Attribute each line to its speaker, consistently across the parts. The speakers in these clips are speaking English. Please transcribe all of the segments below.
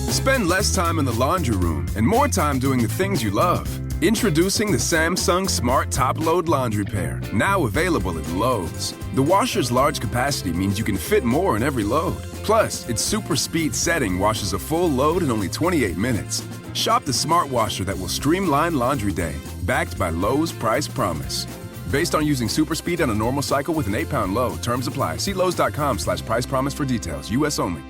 Speaker 1: Spend less time in the laundry room and more time doing the things you love. Introducing the Samsung Smart Top Load Laundry Pair, now available at Lowe's. The washer's large capacity means you can fit more in every load. Plus, its super speed setting washes a full load in only 28 minutes. Shop the smart washer that will streamline laundry day, backed by Lowe's Price Promise. Based on using super speed on a normal cycle with an 8-pound load. Terms apply. See Lowe's.com/price promise for details. U.S. only.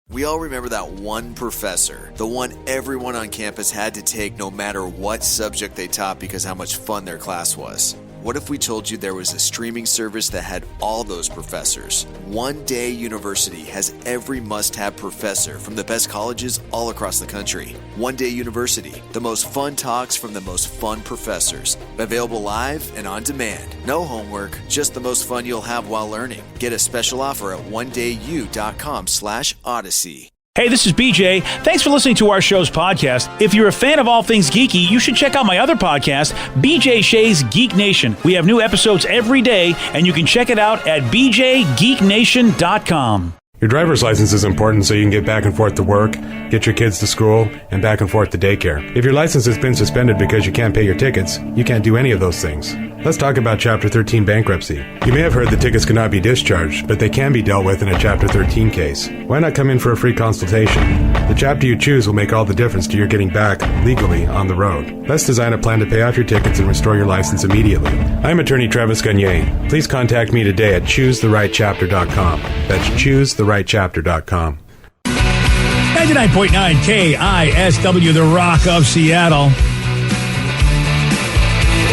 Speaker 2: We all remember that one professor, the one everyone on campus had to take no matter what subject they taught because how much fun their class was. What if we told you there was a streaming service that had all those professors? One Day University has every must-have professor from the best colleges all across the country. One Day University, the most fun talks from the most fun professors. Available live and on demand. No homework, just the most fun you'll have while learning. Get a special offer at ondayu.com/Odyssey.
Speaker 3: Hey, this is BJ. Thanks for listening to our show's podcast. If you're a fan of all things geeky, you should check out my other podcast, BJ Shea's Geek Nation. We have new episodes every day, and you can check it out at bjgeeknation.com.
Speaker 4: Your driver's license is important so you can get back and forth to work, get your kids to school, and back and forth to daycare. If your license has been suspended because you can't pay your tickets, you can't do any of those things. Let's talk about Chapter 13 bankruptcy. You may have heard the tickets cannot be discharged, but they can be dealt with in a Chapter 13 case. Why not come in for a free consultation? The chapter you choose will make all the difference to your getting back legally on the road. Let's design a plan to pay off your tickets and restore your license immediately. I'm attorney Travis Gagne. Please contact me today at choosetherightchapter.com. That's choosetherightchapter.com.
Speaker 3: 99.9 KISW, the Rock of Seattle.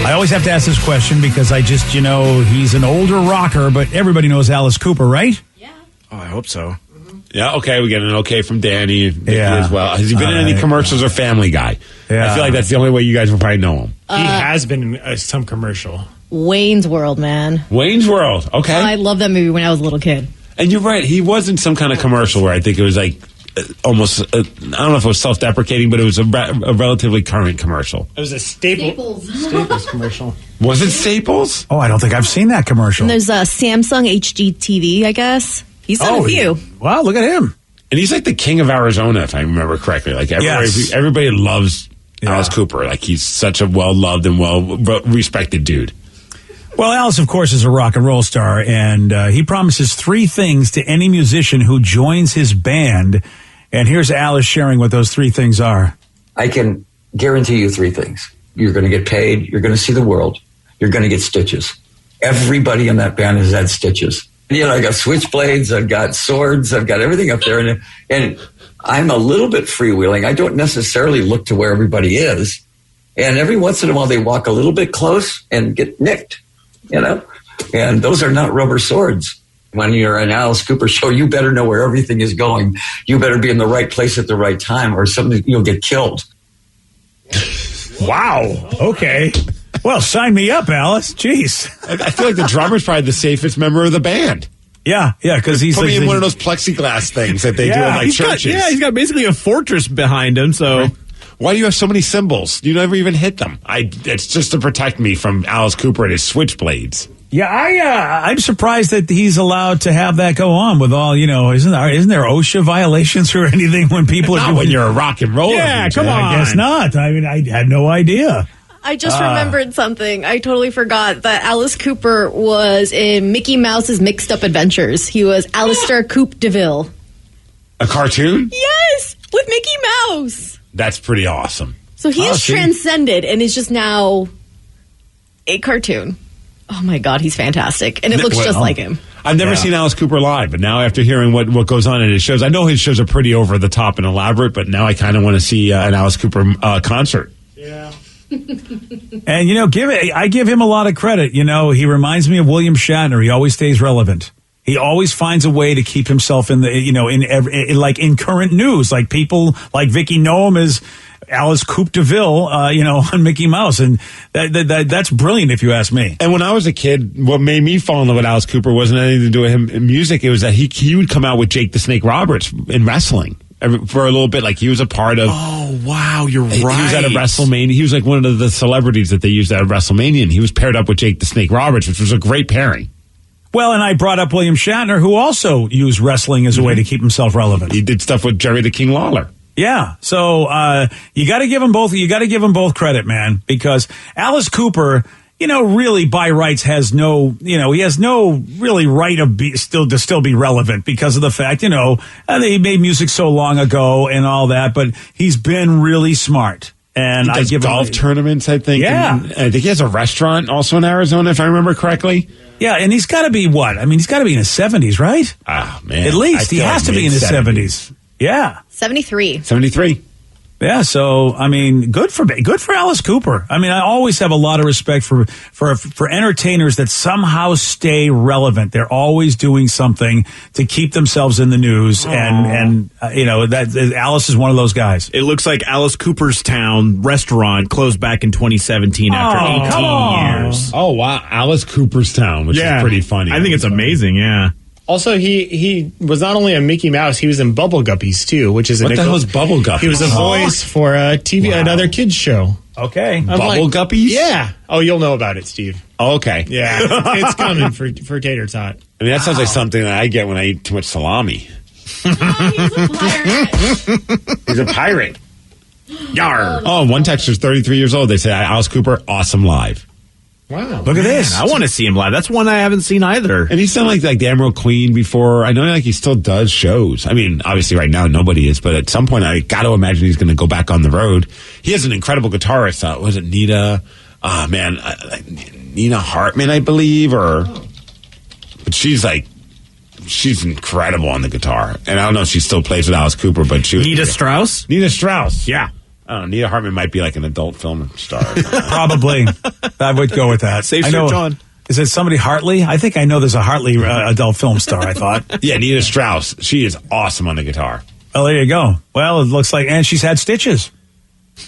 Speaker 3: I always have to ask this question because I just, he's an older rocker, but everybody knows Alice Cooper, right?
Speaker 5: Yeah.
Speaker 6: Oh, I hope so. Mm-hmm. Yeah, okay, we get an okay from Danny as well. Has he been in any
Speaker 3: right.
Speaker 6: commercials or Family Guy?
Speaker 3: Yeah.
Speaker 6: I feel like that's the only way you guys will probably know him.
Speaker 7: He has been in some commercial.
Speaker 5: Wayne's World, man.
Speaker 6: Wayne's World, okay.
Speaker 5: I love that movie when I was a little kid.
Speaker 6: And you're right, he was in some kind of commercial where I think it was like almost, I don't know if it was self-deprecating, but it was a relatively current commercial.
Speaker 7: It was a Staples commercial.
Speaker 6: Was it Staples?
Speaker 3: Oh, I don't think I've seen that commercial.
Speaker 5: And there's a Samsung HD TV, I guess. He's done a few.
Speaker 3: Wow, look at him.
Speaker 6: And he's like the king of Arizona, if I remember correctly. Like everybody loves Alice Cooper. Like he's such a well-loved and well-respected dude.
Speaker 3: Well, Alice, of course, is a rock and roll star, and he promises 3 things to any musician who joins his band. And here's Alice sharing what those 3 things are.
Speaker 8: I can guarantee you 3 things. You're going to get paid. You're going to see the world. You're going to get stitches. Everybody in that band has had stitches. I got switchblades. I've got swords. I've got everything up there. And I'm a little bit freewheeling. I don't necessarily look to where everybody is. And every once in a while, they walk a little bit close and get nicked. And those are not rubber swords. When you're an Alice Cooper show, you better know where everything is going. You better be in the right place at the right time or something, you'll get killed.
Speaker 3: Wow. Okay. Well, sign me up, Alice. Jeez.
Speaker 6: I feel like the drummer's probably the safest member of the band.
Speaker 3: Yeah, because he's
Speaker 6: put me in one of those plexiglass things that they do in churches.
Speaker 7: He's got basically a fortress behind him, so...
Speaker 6: Right. Why do you have so many cymbals? You never even hit them. It's just to protect me from Alice Cooper and his switchblades.
Speaker 3: Yeah, I'm surprised that he's allowed to have that go on with all, isn't there OSHA violations or anything when people are doing...
Speaker 6: when you're a rock and roller.
Speaker 3: Yeah, come on. I guess not. I mean, I had no idea.
Speaker 5: I just remembered something. I totally forgot that Alice Cooper was in Mickey Mouse's Mixed Up Adventures. He was Alistair Coupe DeVille.
Speaker 6: A cartoon?
Speaker 5: Yes, with Mickey Mouse.
Speaker 6: That's pretty awesome.
Speaker 5: So he is transcended and is just now a cartoon. Oh my God, he's fantastic. And it looks just like him.
Speaker 6: I've never seen Alice Cooper live, but now after hearing what goes on in his shows, I know his shows are pretty over the top and elaborate, but now I kind of want to see an Alice Cooper concert.
Speaker 7: Yeah.
Speaker 3: And, I give him a lot of credit. He reminds me of William Shatner. He always stays relevant. He always finds a way to keep himself in the, in current news, like people like Vicky know him as Alice Coupe DeVille, on Mickey Mouse. And that's brilliant if you ask me.
Speaker 6: And when I was a kid, what made me fall in love with Alice Cooper wasn't anything to do with him in music. It was that he would come out with Jake the Snake Roberts in wrestling for a little bit. Like he was a part of.
Speaker 7: Oh, wow. You're right.
Speaker 6: He was at a WrestleMania. He was like one of the celebrities that they used at WrestleMania. And he was paired up with Jake the Snake Roberts, which was a great pairing.
Speaker 3: Well, and I brought up William Shatner, who also used wrestling as a way to keep himself relevant.
Speaker 6: He did stuff with Jerry the King Lawler.
Speaker 3: Yeah, so you got to give them both. You got to give them both credit, man, because Alice Cooper, really by rights has no, he has no really right of still be relevant because of the fact, he made music so long ago and all that, but he's been really smart. And
Speaker 6: I give golf tournaments, I think.
Speaker 3: Yeah,
Speaker 6: and I think he has a restaurant also in Arizona, if I remember correctly.
Speaker 3: Yeah, and he's got to be what? I mean, he's got to be in his 70s, right?
Speaker 6: Ah, man,
Speaker 3: at least he has to be in his 70s. Yeah.
Speaker 5: 73.
Speaker 6: 73.
Speaker 3: Yeah, so I mean, good for Alice Cooper. I mean, I always have a lot of respect for entertainers that somehow stay relevant. They're always doing something to keep themselves in the news, and that Alice is one of those guys.
Speaker 7: It looks like Alice Cooperstown restaurant closed back in 2017 after 18 years.
Speaker 6: Oh wow, Alice Cooperstown, which is pretty funny.
Speaker 7: I think it's amazing. Yeah. Also, he was not only a Mickey Mouse, he was in Bubble Guppies too, which is
Speaker 6: what the hell is Bubble Guppies?
Speaker 7: He was a voice for a TV, another kids show.
Speaker 3: Okay,
Speaker 6: Bubble Guppies.
Speaker 7: Yeah. Oh, you'll know about it, Steve.
Speaker 6: Oh, okay.
Speaker 7: Yeah, it's coming for Tater Tot.
Speaker 6: I mean, that sounds like something that I get when I eat too much salami.
Speaker 5: He's a pirate.
Speaker 6: He's a pirate. Yar. Oh, one texter's 33 years old. They say Alice Cooper, awesome live.
Speaker 7: Wow.
Speaker 3: Look at this.
Speaker 7: I want to see him live. That's one I haven't seen either.
Speaker 6: And he's done like the Emerald Queen before. I know he still does shows. I mean, obviously right now nobody is, but at some point I got to imagine he's going to go back on the road. He has an incredible guitarist. Was it Nina? Oh, man. Nina Hartman, I believe. But she's incredible on the guitar. And I don't know if she still plays with Alice Cooper, but she was.
Speaker 7: Nita Strauss?
Speaker 6: Nita Strauss.
Speaker 7: Yeah.
Speaker 6: I don't know. Nita Hartman might be like an adult film star.
Speaker 3: Probably. I would go with that.
Speaker 7: Safe search on.
Speaker 3: Is it somebody Hartley? I think I know there's a Hartley adult film star, I thought.
Speaker 6: Yeah, Nita Strauss. She is awesome on the guitar.
Speaker 3: Well, there you go. Well, it looks like, and she's had stitches.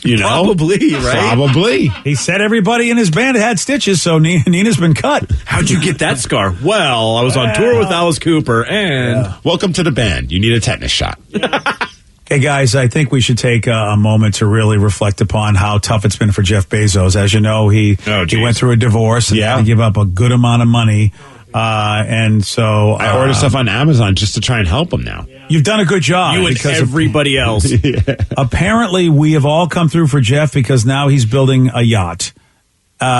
Speaker 7: Probably, right?
Speaker 6: Probably.
Speaker 3: He said everybody in his band had stitches, so Nina's been cut.
Speaker 7: How'd you get that scar? Well, I was on tour with Alice Cooper, and...
Speaker 6: Welcome to the band. You need a tetanus shot.
Speaker 3: Hey, guys, I think we should take a moment to really reflect upon how tough it's been for Jeff Bezos. As you know, he went through a divorce and had to give up a good amount of money. And so...
Speaker 6: I ordered stuff on Amazon just to try and help him now.
Speaker 3: You've done a good job.
Speaker 7: You and everybody else.
Speaker 3: Apparently, we have all come through for Jeff because now he's building a yacht.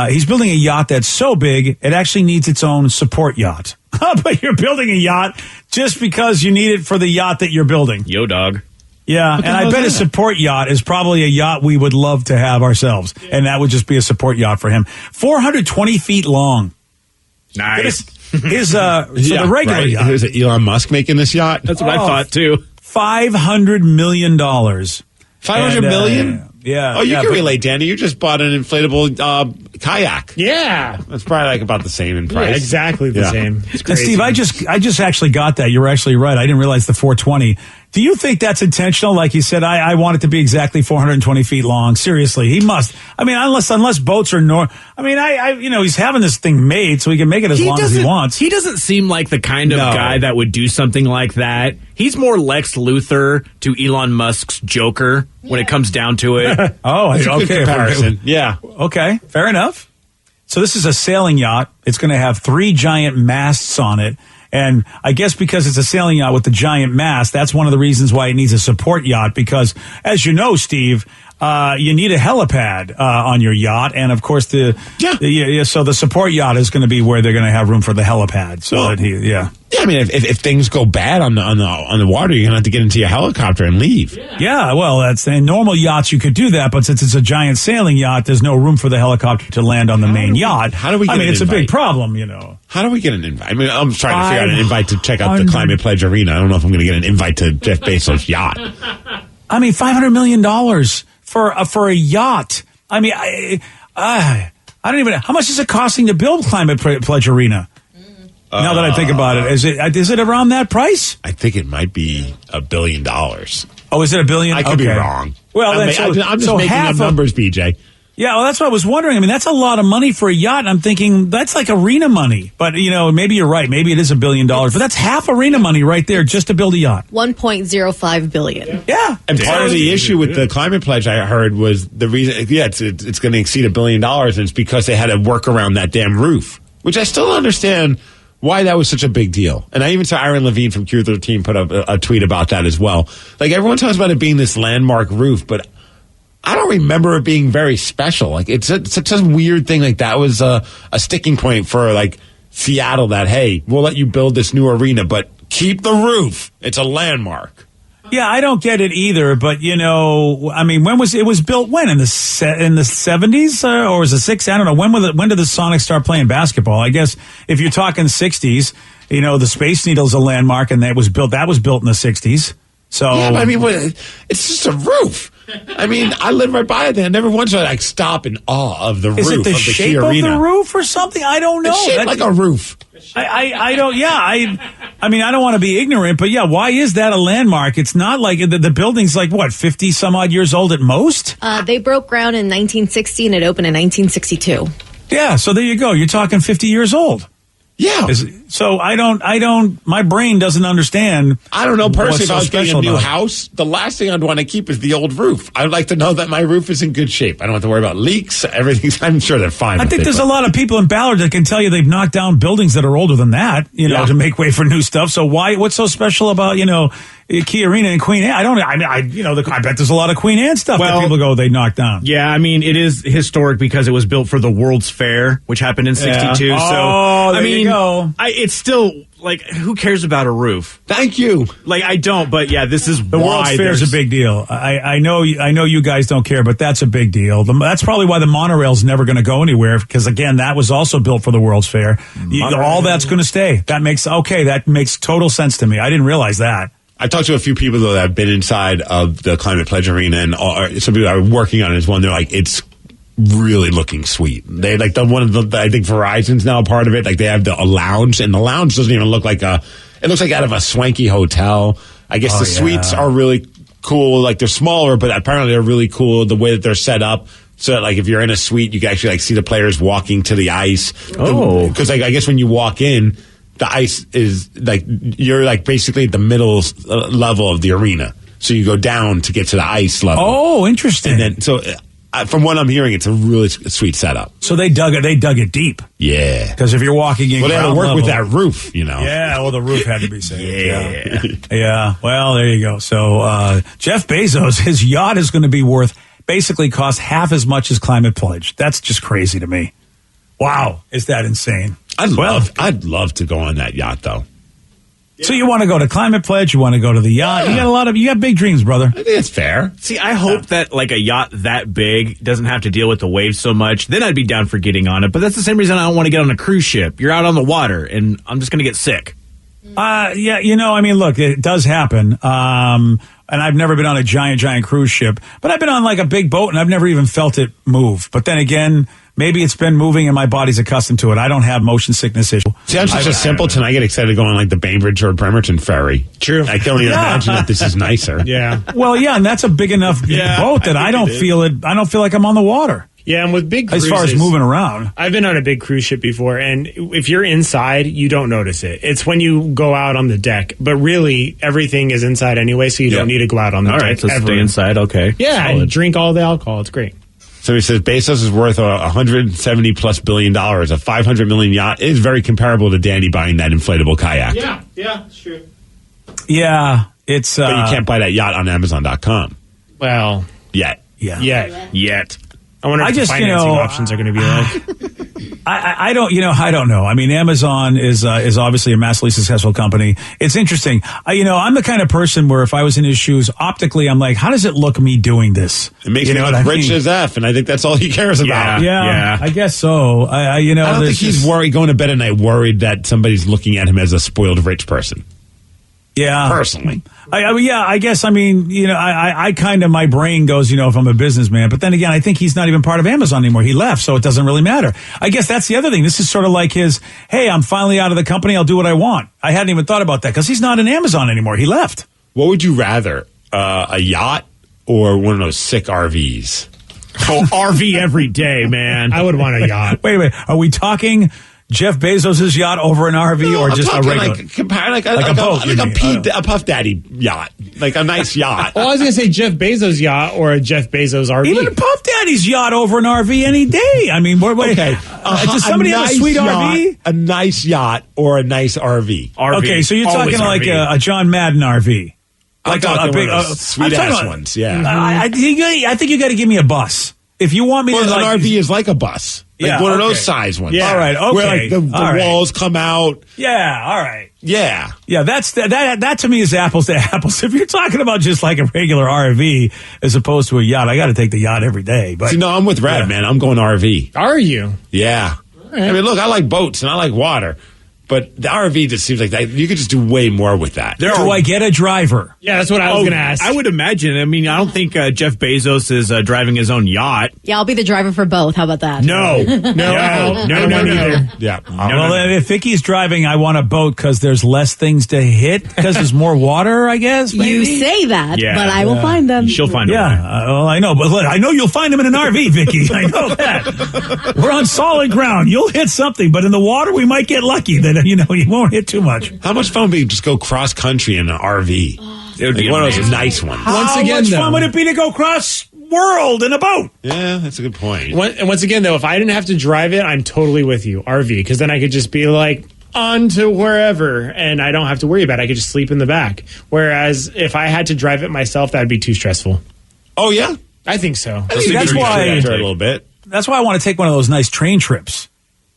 Speaker 3: He's building a yacht that's so big, it actually needs its own support yacht. But you're building a yacht just because you need it for the yacht that you're building.
Speaker 7: Yo, dog.
Speaker 3: Yeah, and I bet a support yacht is probably a yacht we would love to have ourselves. And that would just be a support yacht for him. 420 feet long.
Speaker 7: Nice.
Speaker 3: The regular yacht.
Speaker 6: Is it Elon Musk making this yacht?
Speaker 7: That's what I thought, too.
Speaker 3: $500 million.
Speaker 6: $500 million?
Speaker 3: Yeah.
Speaker 6: Oh, you can relate, Danny. You just bought an inflatable kayak.
Speaker 7: Yeah.
Speaker 6: That's probably like about the same in price.
Speaker 7: Yeah, exactly the same. It's crazy.
Speaker 3: And Steve, I just actually got that. You're actually right. I didn't realize the 420. Do you think that's intentional? Like you said, I want it to be exactly 420 feet long. Seriously, he must. I mean, unless boats are he's having this thing made so he can make it as long as he wants.
Speaker 7: He doesn't seem like the kind of guy that would do something like that. He's more Lex Luthor to Elon Musk's Joker when it comes down to it.
Speaker 3: Okay.
Speaker 6: Comparison. Yeah.
Speaker 3: Okay. Fair enough. So this is a sailing yacht. It's going to have 3 giant masts on it. And I guess because it's a sailing yacht with the giant mast, that's one of the reasons why it needs a support yacht. Because, as you know, Steve, you need a helipad on your yacht, and of course so the support yacht is going to be where they're going to have room for the helipad. So
Speaker 6: Yeah, I mean, if things go bad on the water, you're going to have to get into your helicopter and leave.
Speaker 3: Yeah, well, that's in normal yachts you could do that, but since it's a giant sailing yacht, there's no room for the helicopter to land on the main yacht.
Speaker 6: How do we? Get
Speaker 3: it's
Speaker 6: invite?
Speaker 3: A big problem,
Speaker 6: How do we get an invite? I mean, I'm trying to figure out an invite to check out the Climate Pledge Arena. I don't know if I'm going to get an invite to Jeff Bezos' yacht.
Speaker 3: I mean, $500 million for a yacht. I mean, I don't even. How much is it costing to build Climate Pledge Arena? Now that I think about it, is it around that price?
Speaker 6: I think it might be $1 billion.
Speaker 3: Oh, is it $1 billion?
Speaker 6: I could be wrong.
Speaker 3: Well,
Speaker 6: I'm just making up numbers, BJ.
Speaker 3: Yeah, well, that's what I was wondering. I mean, that's a lot of money for a yacht. And I'm thinking that's like arena money. But, maybe you're right. Maybe it is $1 billion. But that's half arena money right there just to build a yacht.
Speaker 5: $1.05 billion.
Speaker 3: Yeah.
Speaker 6: And part of the issue with the climate pledge, I heard, was the reason, it's going to exceed $1 billion. And it's because they had to work around that damn roof, which I still don't understand why that was such a big deal. And I even saw Aaron Levine from Q13 put up a tweet about that as well. Like, everyone talks about it being this landmark roof, but I don't remember it being very special. Like, it's such a weird thing. Like, that was a sticking point for, like, Seattle that, hey, we'll let you build this new arena, but keep the roof. It's a landmark.
Speaker 3: Yeah, I don't get it either, but I mean, when was it built? When in the 70s or was it 60s? I don't know. When did the Sonics start playing basketball? I guess if you're talking 60s, the Space Needle's a landmark, and that was built in the 60s. So
Speaker 6: yeah, but I mean, it's just a roof. I mean, I live right by it. I never once I stop in awe of the roof.
Speaker 3: Is it the
Speaker 6: of the
Speaker 3: shape
Speaker 6: Key Arena.
Speaker 3: of the roof or something? I don't know.
Speaker 6: It's shaped like a roof.
Speaker 3: I don't. Yeah, I mean, I don't want to be ignorant, but yeah, why is that a landmark? It's not like the building's like what, 50 some odd years old at most.
Speaker 5: They broke ground in 1960 and it opened in 1962.
Speaker 3: Yeah, so there you go. You're talking 50 years old.
Speaker 6: Yeah.
Speaker 3: So I don't, my brain doesn't understand.
Speaker 6: I don't know personally if
Speaker 3: so
Speaker 6: I was getting a new
Speaker 3: about
Speaker 6: house, the last thing I'd want to keep is the old roof. I'd like to know that my roof is in good shape. I don't have to worry about leaks. Everything's, I'm sure they're fine.
Speaker 3: I think there's a lot of people in Ballard that can tell you they've knocked down buildings that are older than that, to make way for new stuff. So what's so special about, Key Arena and Queen Anne? I bet there's a lot of Queen Anne stuff that people go, they knocked down.
Speaker 7: Yeah, I mean, it is historic because it was built for the World's Fair, which happened in 62.
Speaker 3: Yeah.
Speaker 7: So,
Speaker 3: there you go.
Speaker 7: It's still, like, who cares about a roof?
Speaker 6: Thank you.
Speaker 7: Like, I don't, but yeah, this is
Speaker 3: the World's Fair is a big deal. I know you guys don't care, but that's a big deal. That's probably why the monorail's never going to go anywhere, because again, that was also built for the World's Fair. All that's going to stay. That makes total sense to me. I didn't realize that.
Speaker 6: I talked to a few people, though, that have been inside of the Climate Pledge Arena, and some people that are working on it as one. They're like, it's really looking sweet. They like I think Verizon's now a part of it. Like, they have a lounge, and the lounge doesn't even look like it looks like out of a swanky hotel. I guess the suites are really cool. Like, they're smaller, but apparently they're really cool the way that they're set up. So that, like, if you're in a suite, you can actually see the players walking to the ice. Oh, because I guess when you walk in, the ice is like, you're like basically at the middle level of the arena. So you go down to get to the ice level.
Speaker 3: Oh, interesting.
Speaker 6: And then, so from what I'm hearing, it's a really sweet setup.
Speaker 3: So they dug it deep.
Speaker 6: Yeah.
Speaker 3: Because if you're walking in,
Speaker 6: they had to work with that roof,
Speaker 3: Yeah, well, the roof had to be
Speaker 6: Yeah.
Speaker 3: saved. Yeah. Well, there you go. So Jeff Bezos, his yacht is going to be basically cost half as much as Climate Pledge. That's just crazy to me. Wow. Is that insane?
Speaker 6: I'd love to go on that yacht, though.
Speaker 3: So you want to go to Climate Pledge? You want to go to the yacht? Yeah. You got big dreams, brother.
Speaker 6: I think it's fair.
Speaker 7: See, I hope that like a yacht that big doesn't have to deal with the waves so much. Then I'd be down for getting on it. But that's the same reason I don't want to get on a cruise ship. You're out on the water, and I'm just going to get sick.
Speaker 3: Yeah, I mean, look, it does happen. And I've never been on a giant cruise ship, but I've been on like a big boat, and I've never even felt it move. But then again, maybe it's been moving and my body's accustomed to it. I don't have motion sickness issue.
Speaker 6: See, I'm such a simpleton. I get excited to go on like the Bainbridge or Bremerton ferry.
Speaker 7: True.
Speaker 6: I can't even imagine that this is nicer.
Speaker 7: Yeah.
Speaker 3: Well, yeah, and that's a big enough boat that I don't feel it. I don't feel like I'm on the water.
Speaker 9: Yeah, and with big cruises,
Speaker 3: as far as moving around,
Speaker 9: I've been on a big cruise ship before, and if you're inside, you don't notice it. It's when you go out on the deck, but really everything is inside anyway, so you don't need to go out on the deck.
Speaker 7: All right, so
Speaker 9: ever.
Speaker 7: stay inside. Okay.
Speaker 9: Yeah, and drink all the alcohol. It's great.
Speaker 6: So he says Bezos is worth $170+ billion. A $500 million yacht is very comparable to Danny buying that inflatable kayak.
Speaker 9: Yeah, it's true.
Speaker 3: Yeah, it's.
Speaker 6: But you can't buy that yacht on Amazon.com.
Speaker 9: Well,
Speaker 6: yet.
Speaker 9: I wonder what the financing options are going to be like.
Speaker 3: I don't know. I mean, Amazon is obviously a massively successful company. It's interesting. I'm the kind of person where if I was in his shoes, optically, I'm like, how does it look me doing this?
Speaker 6: It makes me look rich as F, and I think that's all he cares about.
Speaker 3: Yeah. I guess so. I
Speaker 6: don't think he's worried going to bed at night, worried that somebody's looking at him as a spoiled rich person.
Speaker 3: Yeah.
Speaker 6: Personally.
Speaker 3: I guess, I mean, I kind of, my brain goes, if I'm a businessman, but then again, I think he's not even part of Amazon anymore. He left, so it doesn't really matter. I guess that's the other thing. This is sort of like his, hey, I'm finally out of the company. I'll do what I want. I hadn't even thought about that because he's not in Amazon anymore. He left.
Speaker 6: What would you rather, a yacht or one of those sick RVs?
Speaker 7: Oh, RV every day, man.
Speaker 9: I would want a yacht.
Speaker 3: Wait. Are we talking Jeff Bezos' yacht over an RV or just a regular?
Speaker 6: Like a Puff Daddy yacht. Like a nice yacht.
Speaker 9: Oh, I was going to say Jeff Bezos' yacht or a Jeff Bezos RV.
Speaker 3: Even a Puff Daddy's yacht over an RV any day. I mean, wait. Does somebody have a sweet
Speaker 6: yacht,
Speaker 3: RV?
Speaker 6: A nice yacht or a nice RV.
Speaker 3: Okay, so you're talking like a John Madden RV. Like a big,
Speaker 6: sweet-ass ones, yeah.
Speaker 3: I think you got to give me a bus. If you want me to,
Speaker 6: an RV is like a bus. Like one of those size ones.
Speaker 3: Yeah. All right, okay.
Speaker 6: Where like the walls come out.
Speaker 3: Yeah, all right.
Speaker 6: Yeah.
Speaker 3: Yeah, that to me is apples to apples. If you're talking about just like a regular RV as opposed to a yacht, I got to take the yacht every day. But
Speaker 6: see, no, I'm with Red, man. I'm going RV.
Speaker 9: Are you?
Speaker 6: Yeah. Right. I mean, look, I like boats and I like water. But the RV just seems like that. You could just do way more with that.
Speaker 3: Do I get a driver?
Speaker 9: Yeah, that's what I was going to ask.
Speaker 7: I would imagine. I mean, I don't think Jeff Bezos is driving his own yacht.
Speaker 5: Yeah, I'll be the driver for both. How about that?
Speaker 7: No.
Speaker 9: Neither.
Speaker 6: Yeah.
Speaker 3: If Vicky's driving, I want a boat because there's less things to hit because there's more water, I guess. Maybe?
Speaker 5: You say that, but I will find them.
Speaker 7: She'll find them.
Speaker 3: Yeah, well, I know. But look, I know you'll find them in an RV, Vicky. I know that. We're on solid ground. You'll hit something, but in the water, we might get lucky that, you won't hit too much.
Speaker 6: How much fun would it be to just go cross country in an RV? It would be one of those nice ones.
Speaker 3: How much fun would it be to go cross world in a boat?
Speaker 6: Yeah, that's a good point.
Speaker 9: And once again, though, if I didn't have to drive it, I'm totally with you. RV, because then I could just be like, on to wherever, and I don't have to worry about it. I could just sleep in the back. Whereas if I had to drive it myself, that'd be too stressful.
Speaker 6: Oh, yeah?
Speaker 9: I think so.
Speaker 3: That's why
Speaker 6: a little bit.
Speaker 3: That's why I want to take one of those nice train trips,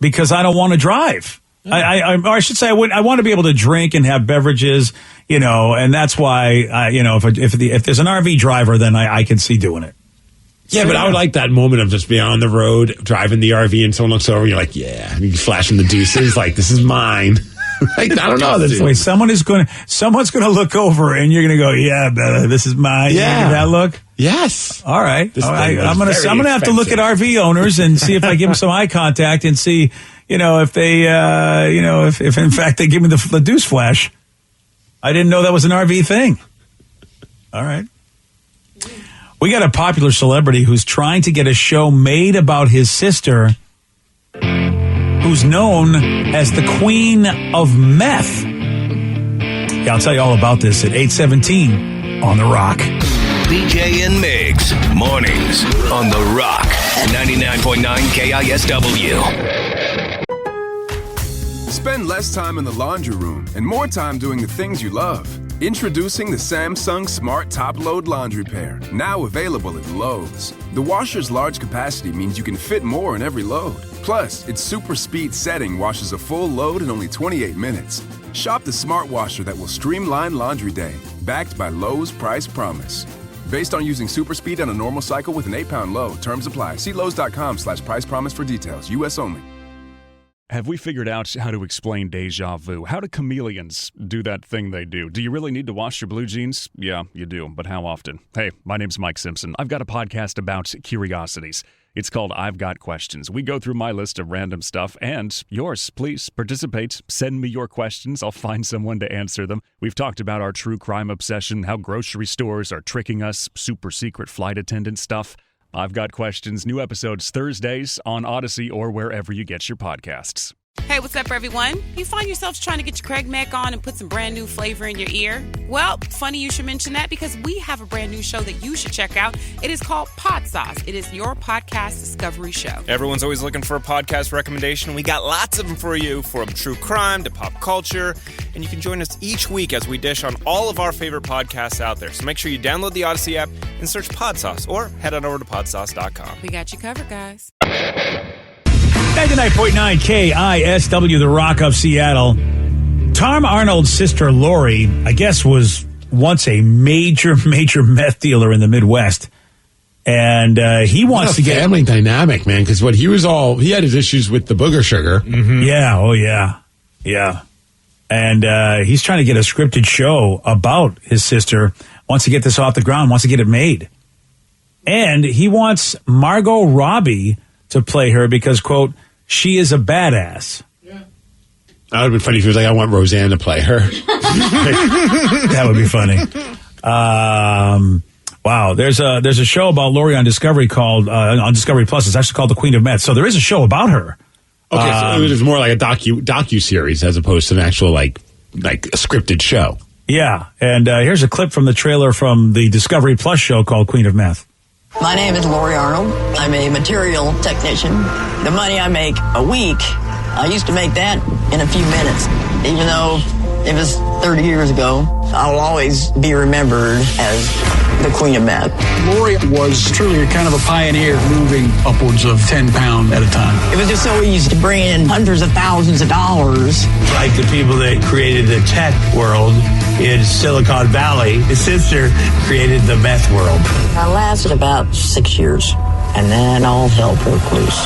Speaker 3: because I don't want to drive. I should say I want to be able to drink and have beverages, and that's why, if there's an RV driver, then I can see doing it.
Speaker 6: Yeah, but I would like that moment of just being on the road, driving the RV, and someone looks over, and you're like, yeah, and you flashing the deuces, like, this is mine. Like, I don't know.
Speaker 3: Wait, someone's going to look over, and you're going to go, yeah, Bella, this is mine. Yeah. That look?
Speaker 6: Yes.
Speaker 3: All right. I'm going to have to look at RV owners and see if I give them some eye contact and see, if they, if in fact they give me the deuce flash. I didn't know that was an RV thing. All right. We got a popular celebrity who's trying to get a show made about his sister, who's known as the Queen of Meth. Yeah, I'll tell you all about this at 8:17 on The Rock.
Speaker 10: BJ and Migs, mornings on The Rock, 99.9 KISW.
Speaker 1: Spend less time in the laundry room and more time doing the things you love. Introducing the Samsung Smart Top Load Laundry Pair, now available at Lowe's. The washer's large capacity means you can fit more in every load. Plus, its super speed setting washes a full load in only 28 minutes. Shop the smart washer that will streamline laundry day, backed by Lowe's Price Promise. Based on using super speed on a normal cycle with an 8-pound load. Terms apply. See Lowe's.com/price promise for details. U.S. only.
Speaker 11: Have we figured out how to explain deja vu? How do chameleons do that thing they do? Do you really need to wash your blue jeans? Yeah, you do, but how often? Hey, my name's Mike Simpson. I've got a podcast about curiosities. It's called I've Got Questions. We go through my list of random stuff and yours. Please participate. Send me your questions. I'll find someone to answer them. We've talked about our true crime obsession, how grocery stores are tricking us, super secret flight attendant stuff. I've Got Questions. New episodes Thursdays on Odyssey or wherever you get your podcasts.
Speaker 12: Hey, what's up, everyone? You find yourselves trying to get your Craig Mack on and put some brand new flavor in your ear? Well, funny you should mention that because we have a brand new show that you should check out. It is called Pod Sauce. It is your podcast discovery show.
Speaker 13: Everyone's always looking for a podcast recommendation. We got lots of them for you, from true crime to pop culture. And you can join us each week as we dish on all of our favorite podcasts out there. So make sure you download the Odyssey app and search Pod Sauce or head on over to podsauce.com.
Speaker 12: We got you covered, guys.
Speaker 3: 99.9 KISW, The Rock of Seattle. Tom Arnold's sister, Lori, I guess was once a major meth dealer in the Midwest. And he wants to get...
Speaker 6: family dynamic, man, because he had his issues with the booger sugar.
Speaker 3: Mm-hmm. Yeah, oh yeah. Yeah. And he's trying to get a scripted show about his sister, wants to get this off the ground, wants to get it made. And he wants Margot Robbie to play her because, quote, she is a badass.
Speaker 6: Yeah. That would have been funny if he was like, I want Roseanne to play her.
Speaker 3: That would be funny. Wow. There's a show about Lori on Discovery called, on Discovery Plus. It's actually called The Queen of Meth. So there is a show about her.
Speaker 6: Okay, so it was more like a docu-series as opposed to an actual like a scripted show.
Speaker 3: Yeah, and here's a clip from the trailer from the Discovery Plus show called Queen of Meth.
Speaker 14: My name is Lori Arnold. I'm a material technician. The money I make a week, I used to make that in a few minutes. Even though it was 30 years ago, I'll always be remembered as the Queen of Meth.
Speaker 15: Lori was truly kind of a pioneer, moving upwards of 10 pounds at a time.
Speaker 14: It was just so easy to bring in hundreds of thousands of dollars.
Speaker 16: Like the people that created the tech world in Silicon Valley, his sister created the meth world.
Speaker 14: I lasted about 6 years, and then all hell broke loose.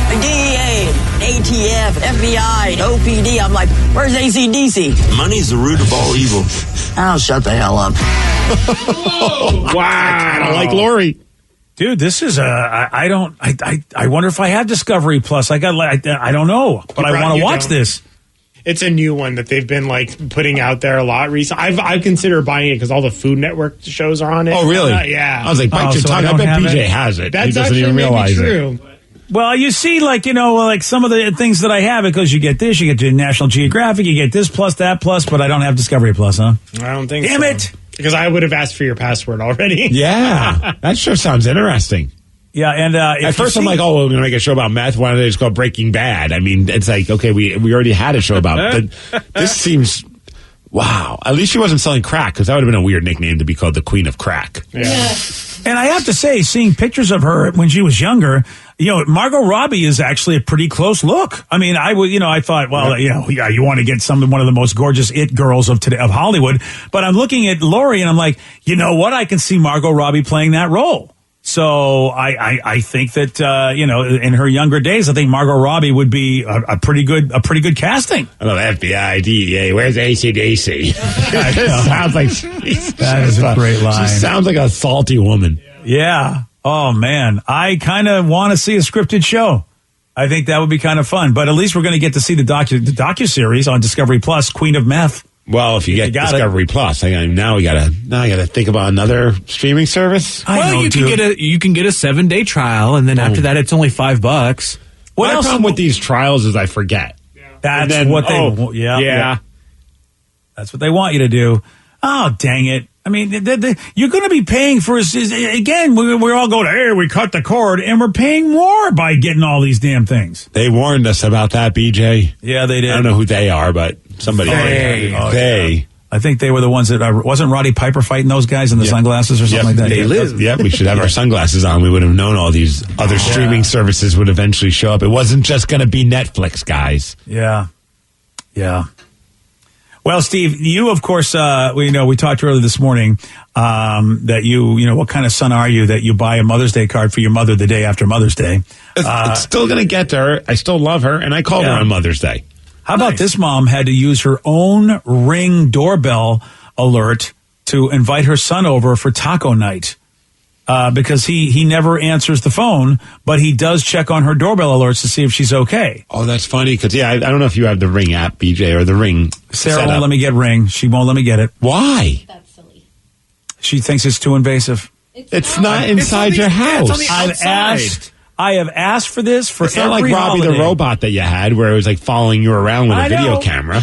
Speaker 14: The DEA, ATF, FBI, OPD. I'm like, where's ACDC?
Speaker 16: Money's the root of all evil.
Speaker 14: Oh, shut the hell up.
Speaker 6: Wow. I like Lori.
Speaker 3: Dude, this is I wonder if I have Discovery Plus. I don't know, but I want to watch this.
Speaker 9: It's a new one that they've been like putting out there a lot recently. I consider buying it because all the Food Network shows are on it.
Speaker 6: Oh, really?
Speaker 9: Yeah.
Speaker 6: I was like, bite your tongue. I bet PJ has it.
Speaker 9: That's
Speaker 6: he doesn't
Speaker 9: actually
Speaker 6: even realize
Speaker 9: true.
Speaker 6: it.
Speaker 3: Well, you see, like some of the things that I have, because you get this, you get the National Geographic, you get this plus, that plus, but I don't have Discovery Plus, huh?
Speaker 9: I don't think
Speaker 3: Damn
Speaker 9: so.
Speaker 3: it!
Speaker 9: Because I would have asked for your password already.
Speaker 6: Yeah. That sure sounds interesting.
Speaker 3: Yeah, and
Speaker 6: at first I'm like, oh, we're going to make a show about meth. Why don't they just call Breaking Bad? I mean, it's like, okay, we already had a show about it. But this seems, wow. At least she wasn't selling crack, because that would have been a weird nickname to be called the Queen of Crack.
Speaker 9: Yeah.
Speaker 3: And I have to say, seeing pictures of her when she was younger, Margot Robbie is actually a pretty close look. I mean, I thought, well, you want to get one of the most gorgeous it girls of today of Hollywood. But I'm looking at Lori and I'm like, you know what? I can see Margot Robbie playing that role. So I think that in her younger days, I think Margot Robbie would be a pretty good casting.
Speaker 6: I know FBI, DEA. Where's ACDC? Sounds like
Speaker 3: that is a great line.
Speaker 6: She sounds like a salty woman.
Speaker 3: Yeah. Oh man, I kind of want to see a scripted show. I think that would be kind of fun. But at least we're going to get to see the docuseries on Discovery Plus, Queen of Meth.
Speaker 6: Well, if you get Discovery Plus, now I gotta think about another streaming service.
Speaker 7: You can get a 7-day trial, and then after that, it's only $5.
Speaker 6: My problem with these trials is I forget.
Speaker 3: That's what they. Yeah. That's what they want you to do. Oh, dang it! I mean, you're going to be paying for again. We're all going, hey, we cut the cord, and we're paying more by getting all these damn things.
Speaker 6: They warned us about that, BJ.
Speaker 3: Yeah, they did.
Speaker 6: I don't know who they are, but somebody. They.
Speaker 3: Yeah. I think they were the ones that wasn't Roddy Piper fighting those guys in the sunglasses or something like that.
Speaker 6: They live. Yeah, we should have our sunglasses on. We would have known all these other streaming services would eventually show up. It wasn't just going to be Netflix, guys.
Speaker 3: Yeah. Well, Steve, you, of course, we talked earlier this morning that you what kind of son are you that you buy a Mother's Day card for your mother the day after Mother's Day?
Speaker 6: It's still going to get to her. I still love her, and I called her on Mother's Day.
Speaker 3: How about this mom had to use her own Ring doorbell alert to invite her son over for taco night? Because he never answers the phone, but he does check on her doorbell alerts to see if she's okay.
Speaker 6: Oh, that's funny because I don't know if you have the Ring app, BJ, or the Ring.
Speaker 3: Sarah won't let me get Ring. She won't let me get it.
Speaker 6: Why?
Speaker 5: That's silly.
Speaker 3: She thinks it's too invasive.
Speaker 6: It's not inside your house.
Speaker 3: I have asked for this for
Speaker 6: it's not like Robbie
Speaker 3: holiday.
Speaker 6: the robot that you had, where it was like following you around with a video camera.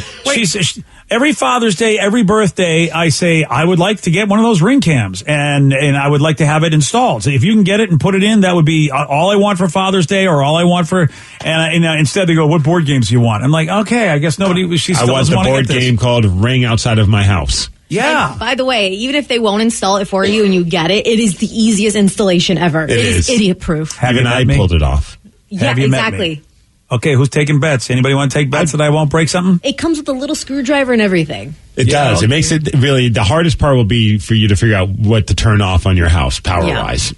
Speaker 3: Every Father's Day, every birthday, I say I would like to get one of those Ring cams, and I would like to have it installed. So if you can get it and put it in, that would be all I want for Father's Day, or all I want for. And instead they go, "What board games do you want?" I'm like, okay, I guess nobody. She still
Speaker 6: I want the board game called Ring outside of my house.
Speaker 3: Yeah.
Speaker 5: By the way, even if they won't install it for you and you get it, it is the easiest installation ever. It is idiot proof.
Speaker 6: Even I pulled it off.
Speaker 5: Yeah, exactly.
Speaker 3: Okay, who's taking bets? Anybody want to take bets that I won't break something?
Speaker 5: It comes with a little screwdriver and everything.
Speaker 6: It does. It makes it really, the hardest part will be for you to figure out what to turn off on your house power-wise.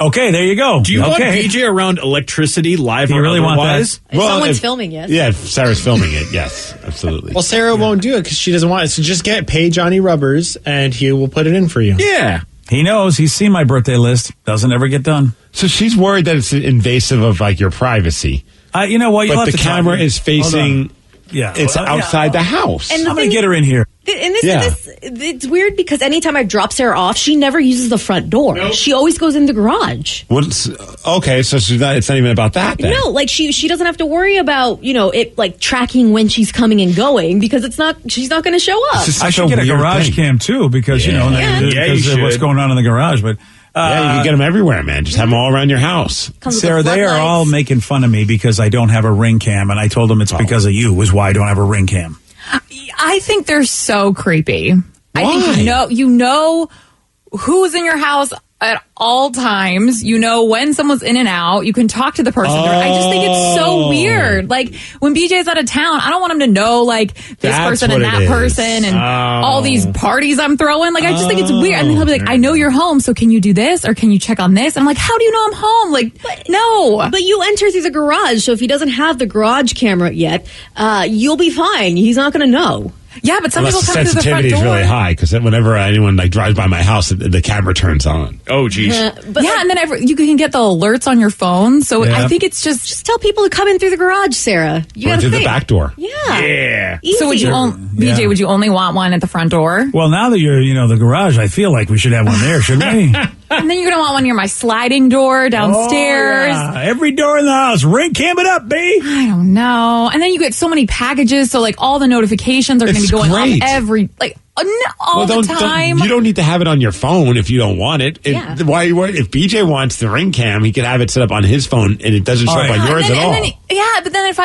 Speaker 3: Okay, there you go.
Speaker 7: Do you want BJ around electricity live
Speaker 3: Do you
Speaker 7: or
Speaker 3: really
Speaker 7: otherwise?
Speaker 5: If someone's filming, yes.
Speaker 6: Yeah, if Sarah's filming it, yes, absolutely.
Speaker 9: Well, Sarah won't do it because she doesn't want it. So just pay Johnny Rubbers and he will put it in for you.
Speaker 3: Yeah. He knows. He's seen my birthday list. Doesn't ever get done.
Speaker 6: So she's worried that it's invasive of like your privacy.
Speaker 3: You know what?
Speaker 6: But the camera is facing.
Speaker 3: Yeah.
Speaker 6: It's outside the house.
Speaker 5: And
Speaker 3: I'm going to get her in here.
Speaker 5: And it's weird because anytime I drop Sarah off, she never uses the front door. Nope. She always goes in the garage.
Speaker 6: Okay, so it's not even about that then.
Speaker 5: No, like she doesn't have to worry about, it like tracking when she's coming and going because she's not going to show up.
Speaker 3: I should get a garage cam too because, because of what's going on in the garage. But
Speaker 6: you can get them everywhere, man. Just have them all around your house.
Speaker 3: Sarah, they are all making fun of me because I don't have a Ring cam, and I told them it's because of you is why I don't have a Ring cam.
Speaker 17: I think they're so creepy.
Speaker 6: Why?
Speaker 17: I think you know who's in your house at all times. You know when someone's in and out. You can talk to the person. I just think it's so weird. Like when BJ's out of town, I don't want him to know like this person and that person and all these parties I'm throwing. Like I just think it's weird. And then he'll be like, I know you're home, so can you do this or can you check on this? I'm like, how do you know I'm home? Like, no.
Speaker 5: But you enter through the garage, so if he doesn't have the garage camera yet, you'll be fine. He's not going to know.
Speaker 17: Yeah, but some people come through the front
Speaker 6: sensitivity
Speaker 17: door.
Speaker 6: is really high because whenever anyone drives by my house, the camera turns on.
Speaker 7: Oh, geez.
Speaker 17: And then you can get the alerts on your phone. So I think it's just
Speaker 5: tell people to come in through the garage, Sarah. You
Speaker 6: or
Speaker 5: gotta
Speaker 6: through
Speaker 5: think.
Speaker 6: the back door.
Speaker 5: Yeah.
Speaker 17: So would you BJ? Would you only want one at the front door?
Speaker 3: Well, now that you're the garage, I feel like we should have one there, shouldn't we?
Speaker 17: And then you're gonna want one near my sliding door downstairs.
Speaker 3: Oh, yeah. Every door in the house, Ring cam it up, B.
Speaker 17: I don't know. And then you get so many packages, so like all the notifications are going to be going off all the time.
Speaker 6: You don't need to have it on your phone if you don't want it. If BJ wants the Ring cam, he can have it set up on his phone, and it doesn't show up on yours at all.
Speaker 17: But then if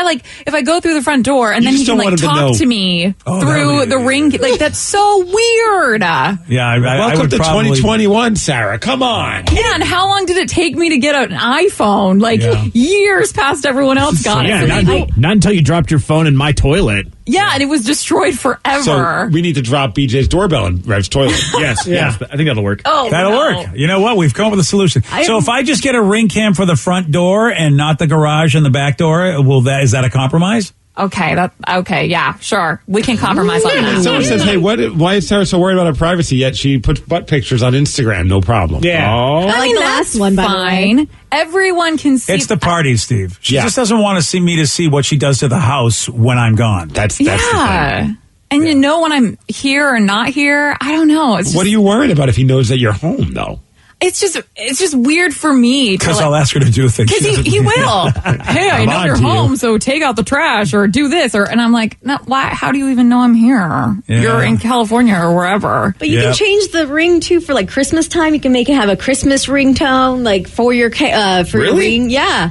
Speaker 17: I go through the front door and then he can talk to me through the Ring, like that's so weird.
Speaker 3: Yeah,
Speaker 6: welcome to 2021, Sarah. Come on.
Speaker 17: Yeah, and how long did it take me to get an iPhone? Like years past everyone else got it.
Speaker 7: Yeah, not until you dropped your phone in my toilet.
Speaker 17: Yeah, and it was destroyed forever.
Speaker 6: So we need to drop BJ's doorbell in Rev's toilet.
Speaker 7: Yes, I think that'll work.
Speaker 17: Oh,
Speaker 3: that'll work. You know what? We've come up with a solution. So if I just get a Ring cam for the front door and not the garage and the back door, is that a compromise?
Speaker 17: Okay, yeah, sure. We can compromise on that.
Speaker 6: Someone says, hey, why is Sarah so worried about her privacy, yet she puts butt pictures on Instagram? No problem.
Speaker 3: Yeah.
Speaker 5: I like the last one,
Speaker 17: fine. Everyone can see.
Speaker 3: It's the party, Steve. She just doesn't want to see me to see what she does to the house when I'm gone.
Speaker 6: That's the thing.
Speaker 17: And when I'm here or not here, I don't know.
Speaker 6: What are you worried about if he knows that you're home, though?
Speaker 17: It's just weird for me.
Speaker 3: Because I'll ask her to do things.
Speaker 17: Because he will. Hey, I know you're home, so take out the trash or do this. And I'm like, no, why? How do you even know I'm here?
Speaker 3: Yeah.
Speaker 17: You're in California or wherever.
Speaker 5: But you can change the ring too for like Christmas time. You can make it have a Christmas ringtone, like for your your ring. Yeah.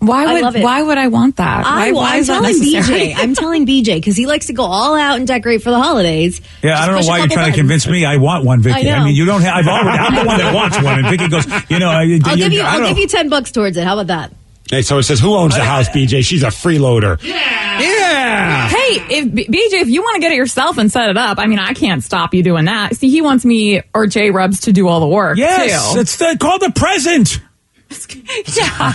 Speaker 17: Why would I want that? Why is that necessary?
Speaker 5: I'm telling BJ because he likes to go all out and decorate for the holidays.
Speaker 3: Yeah, I don't know why you're trying to convince me. I want one, Vicky. I mean, you don't have. I'm the one that wants one, and Vicky goes.
Speaker 5: I'll give you $10 towards it. How about that?
Speaker 6: Hey, so it says, who owns the house, BJ? She's a freeloader. Yeah.
Speaker 17: Hey, BJ, if you want to get it yourself and set it up, I mean, I can't stop you doing that. See, he wants me or J Rubs to do all the work.
Speaker 3: Yes,
Speaker 17: too.
Speaker 3: It's called a present.
Speaker 17: Yeah,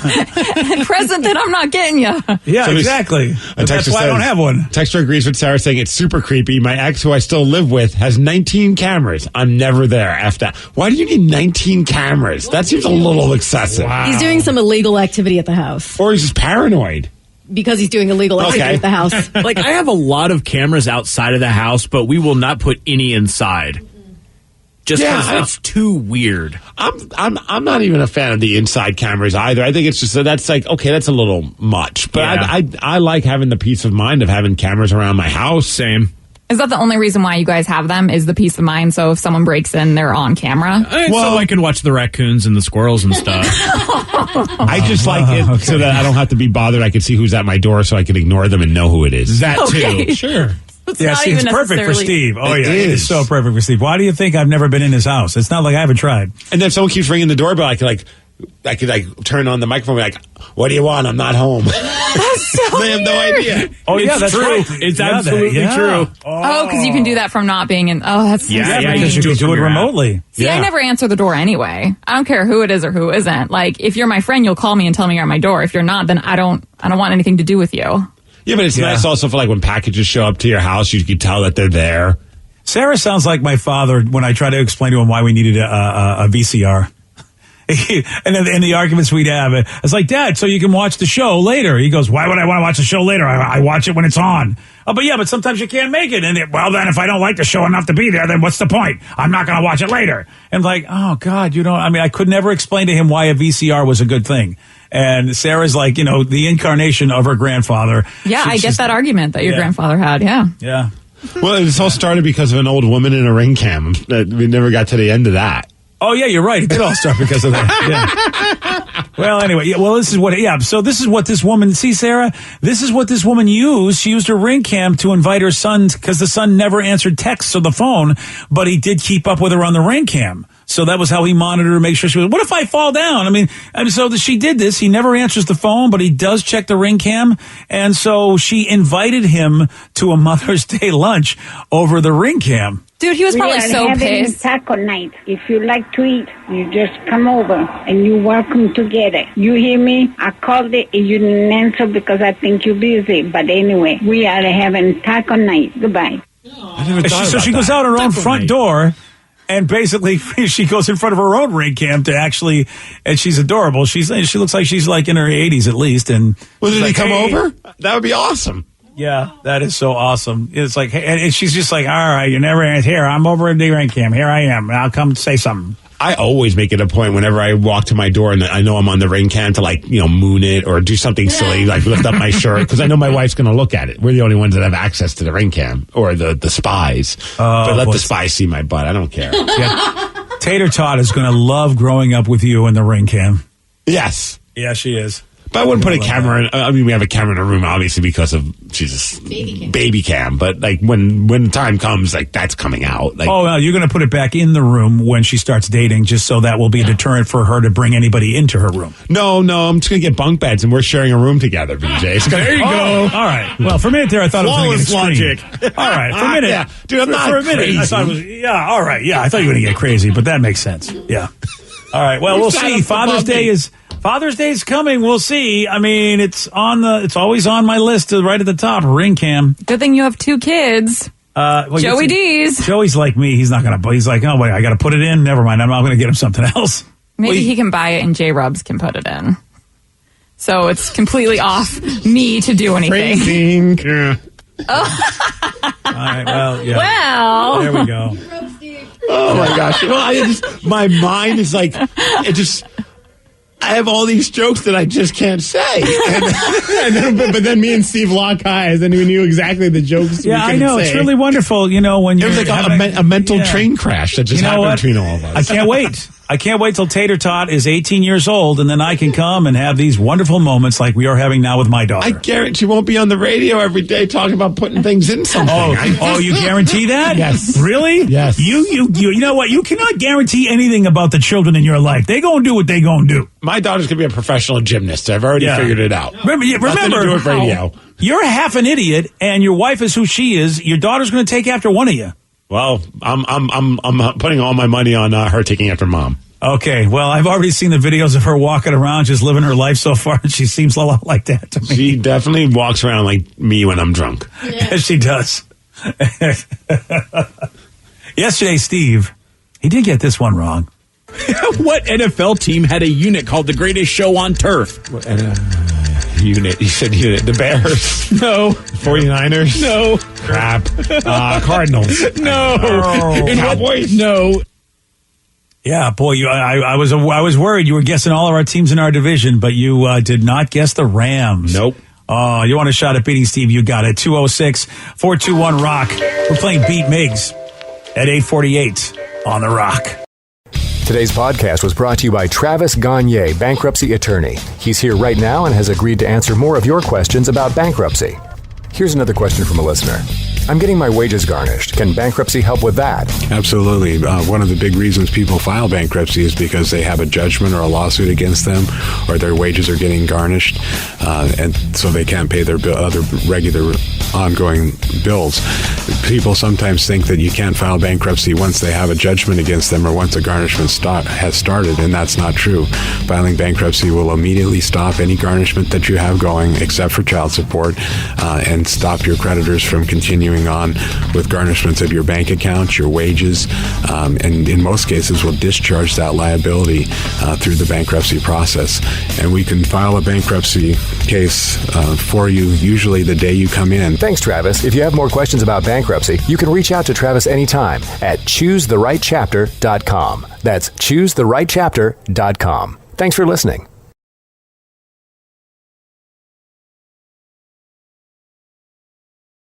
Speaker 17: present that I'm not getting you.
Speaker 3: Yeah, so exactly. That's why I don't have one.
Speaker 6: Texter agrees with Sarah, saying it's super creepy. My ex, who I still live with, has 19 cameras. I'm never there after that. Why do you need 19 cameras? That seems a little excessive.
Speaker 5: Wow. He's doing some illegal activity at the house.
Speaker 6: Or he's just paranoid.
Speaker 5: Because he's doing illegal activity at the house.
Speaker 7: Like, I have a lot of cameras outside of the house, but we will not put any inside. Just because it's too weird.
Speaker 6: I'm not even a fan of the inside cameras either. I think it's just that's like, okay, that's a little much. But I like having the peace of mind of having cameras around my house.
Speaker 7: Same.
Speaker 17: Is that the only reason why you guys have them? Is the peace of mind? So if someone breaks in, they're on camera.
Speaker 7: So I can watch the raccoons and the squirrels and stuff.
Speaker 6: I just like it so that I don't have to be bothered. I can see who's at my door, so I can ignore them and know who it is.
Speaker 7: That too.
Speaker 6: Sure.
Speaker 3: It's perfect for Steve. Oh, yeah. It is so perfect for Steve. Why do you think I've never been in his house? It's not like I haven't tried.
Speaker 6: And then if someone keeps ringing the doorbell, I could turn on the microphone and be like, what do you want? I'm not home.
Speaker 17: That's so
Speaker 6: They have no idea.
Speaker 3: Oh, yeah, that's
Speaker 7: true.
Speaker 3: right.
Speaker 7: It's absolutely true.
Speaker 17: Oh, because you can do that from not being in. Oh, that's
Speaker 3: because you can do it remotely.
Speaker 17: See, I never answer the door anyway. I don't care who it is or who isn't. Like, if you're my friend, you'll call me and tell me you're at my door. If you're not, then I don't want anything to do with you.
Speaker 6: Yeah, but it's nice also for like when packages show up to your house, you can tell that they're there.
Speaker 3: Sarah sounds like my father when I try to explain to him why we needed a VCR. And then in the arguments we'd have, it's like, Dad, so you can watch the show later. He goes, why would I want to watch the show later? I watch it when it's on. Oh, but sometimes you can't make it. And well, then if I don't like the show enough to be there, then what's the point? I'm not going to watch it later. And like, oh God, I could never explain to him why a VCR was a good thing. And Sarah's like, the incarnation of her grandfather.
Speaker 17: Yeah, I get that argument that your grandfather had. Yeah.
Speaker 3: Yeah.
Speaker 6: Well, this all started because of an old woman in a ring cam. We never got to the end of that.
Speaker 3: Oh, yeah, you're right. It did all start because of that. Yeah. Well, anyway, so this is what this woman, see, Sarah, this is what this woman used. She used her ring cam to invite her son, because the son never answered texts or the phone, but he did keep up with her on the ring cam. So that was how he monitored her to make sure she was, what if I fall down? So she did this. He never answers the phone, but he does check the ring cam. And so she invited him to a Mother's Day lunch over the ring cam.
Speaker 17: Dude, he was probably so pissed.
Speaker 18: We are having taco night. If you like to eat, you just come over and you're welcome to get it. You hear me? I called it and you didn't answer because I think you're busy. But anyway, we are having taco night. Goodbye.
Speaker 3: So she goes out her own front door. And basically, she goes in front of her own ring cam and she's adorable. She looks like she's like in her 80s at least. And
Speaker 6: did he come over? That would be awesome.
Speaker 3: Yeah, that is so awesome. It's like, and she's just like, all right, you never here. I'm over at the ring cam. Here I am. I'll come say something.
Speaker 6: I always make it a point whenever I walk to my door and I know I'm on the ring cam to moon it or do something silly, like lift up my shirt, because I know my wife's going to look at it. We're the only ones that have access to the ring cam, or the spies. But let the spies see my butt. I don't care.
Speaker 3: Yeah. Tater Tot is going to love growing up with you in the ring cam.
Speaker 6: Yes.
Speaker 3: Yeah, she is.
Speaker 6: But I wouldn't put a camera in. We have a camera in our room, obviously, because of baby cam. But when the time comes, that's coming out.
Speaker 3: You're going to put it back in the room when she starts dating, just so that will be a deterrent for her to bring anybody into her room.
Speaker 6: No, I'm just going to get bunk beds, and we're sharing a room together, BJ.
Speaker 3: There you go. All right. Well, for a minute there, I thought it was going to get extreme. All right. For a minute.
Speaker 6: Yeah. Dude, I'm not crazy.
Speaker 3: Minute, I thought it was, yeah, all right. Yeah, I thought you were going to get crazy, but that makes sense. Yeah. All right. Well, we'll see. Father's Day is coming. We'll see. It's always on my list, right at the top. Ring cam.
Speaker 17: Good thing you have 2 kids. Joey D's.
Speaker 3: Joey's like me. He's not going to. He's like, oh wait, I got to put it in. Never mind. I'm not going to get him something else.
Speaker 17: Maybe he can buy it and J-Rubs can put it in. So it's completely off me to do anything.
Speaker 6: Yeah.
Speaker 3: All right. Well. Yeah.
Speaker 17: Well.
Speaker 3: There we go.
Speaker 6: Oh my gosh. Well, my mind is like, I have all these jokes that I just can't say.
Speaker 9: But then me and Steve lock eyes, and we knew exactly the jokes.
Speaker 3: Yeah, I know. Say. It's really wonderful. When you're
Speaker 6: it was like a mental train crash that just happened between all of us.
Speaker 3: I can't wait. I can't wait till Tater Tot is 18 years old, and then I can come and have these wonderful moments like we are having now with my daughter.
Speaker 6: I guarantee you won't be on the radio every day talking about putting things in something.
Speaker 3: Oh, you guarantee that?
Speaker 6: Yes.
Speaker 3: Really?
Speaker 6: Yes.
Speaker 3: You know what? You cannot guarantee anything about the children in your life. They gonna do what they gonna do.
Speaker 6: My daughter's gonna be a professional gymnast. I've already figured it out.
Speaker 3: Remember,
Speaker 6: to do with radio.
Speaker 3: You're half an idiot, and your wife is who she is. Your daughter's gonna take after one of you.
Speaker 6: Well, I'm putting all my money on her taking after mom.
Speaker 3: Okay, well, I've already seen the videos of her walking around, just living her life so far, and she seems a lot like that to me.
Speaker 6: She definitely walks around like me when I'm drunk.
Speaker 3: Yeah. Yes, she does. Yesterday, Steve, he did get this one wrong.
Speaker 7: What NFL team had a unit called the greatest show on turf?
Speaker 6: Unit. You said unit. The Bears?
Speaker 7: No.
Speaker 6: 49ers?
Speaker 7: No.
Speaker 6: Crap. Cardinals?
Speaker 7: No.
Speaker 6: Cowboys?
Speaker 7: No.
Speaker 3: Yeah, boy, I was worried you were guessing all of our teams in our division, but you did not guess the Rams.
Speaker 6: Nope.
Speaker 3: Oh, you want a shot at beating Steve? You got it. 206-421-ROCK. We're playing Beat Miggs at 8:48 on the Rock.
Speaker 19: Today's podcast was brought to you by Travis Gagne, bankruptcy attorney. He's here right now and has agreed to answer more of your questions about bankruptcy. Here's another question from a listener. I'm getting my wages garnished. Can bankruptcy help with that?
Speaker 4: Absolutely. One of the big reasons people file bankruptcy is because they have a judgment or a lawsuit against them, or their wages are getting garnished, and so they can't pay their other regular ongoing bills. People sometimes think that you can't file bankruptcy once they have a judgment against them or once a garnishment has started, and that's not true. Filing bankruptcy will immediately stop any garnishment that you have going, except for child support, and stop your creditors from continuing continuing on with garnishments of your bank account, your wages, and in most cases will discharge that liability through the bankruptcy process. And we can file a bankruptcy case for you usually the day you come in.
Speaker 19: Thanks, Travis. If you have more questions about bankruptcy, you can reach out to Travis anytime at choosetherightchapter.com. That's choosetherightchapter.com. Thanks for listening.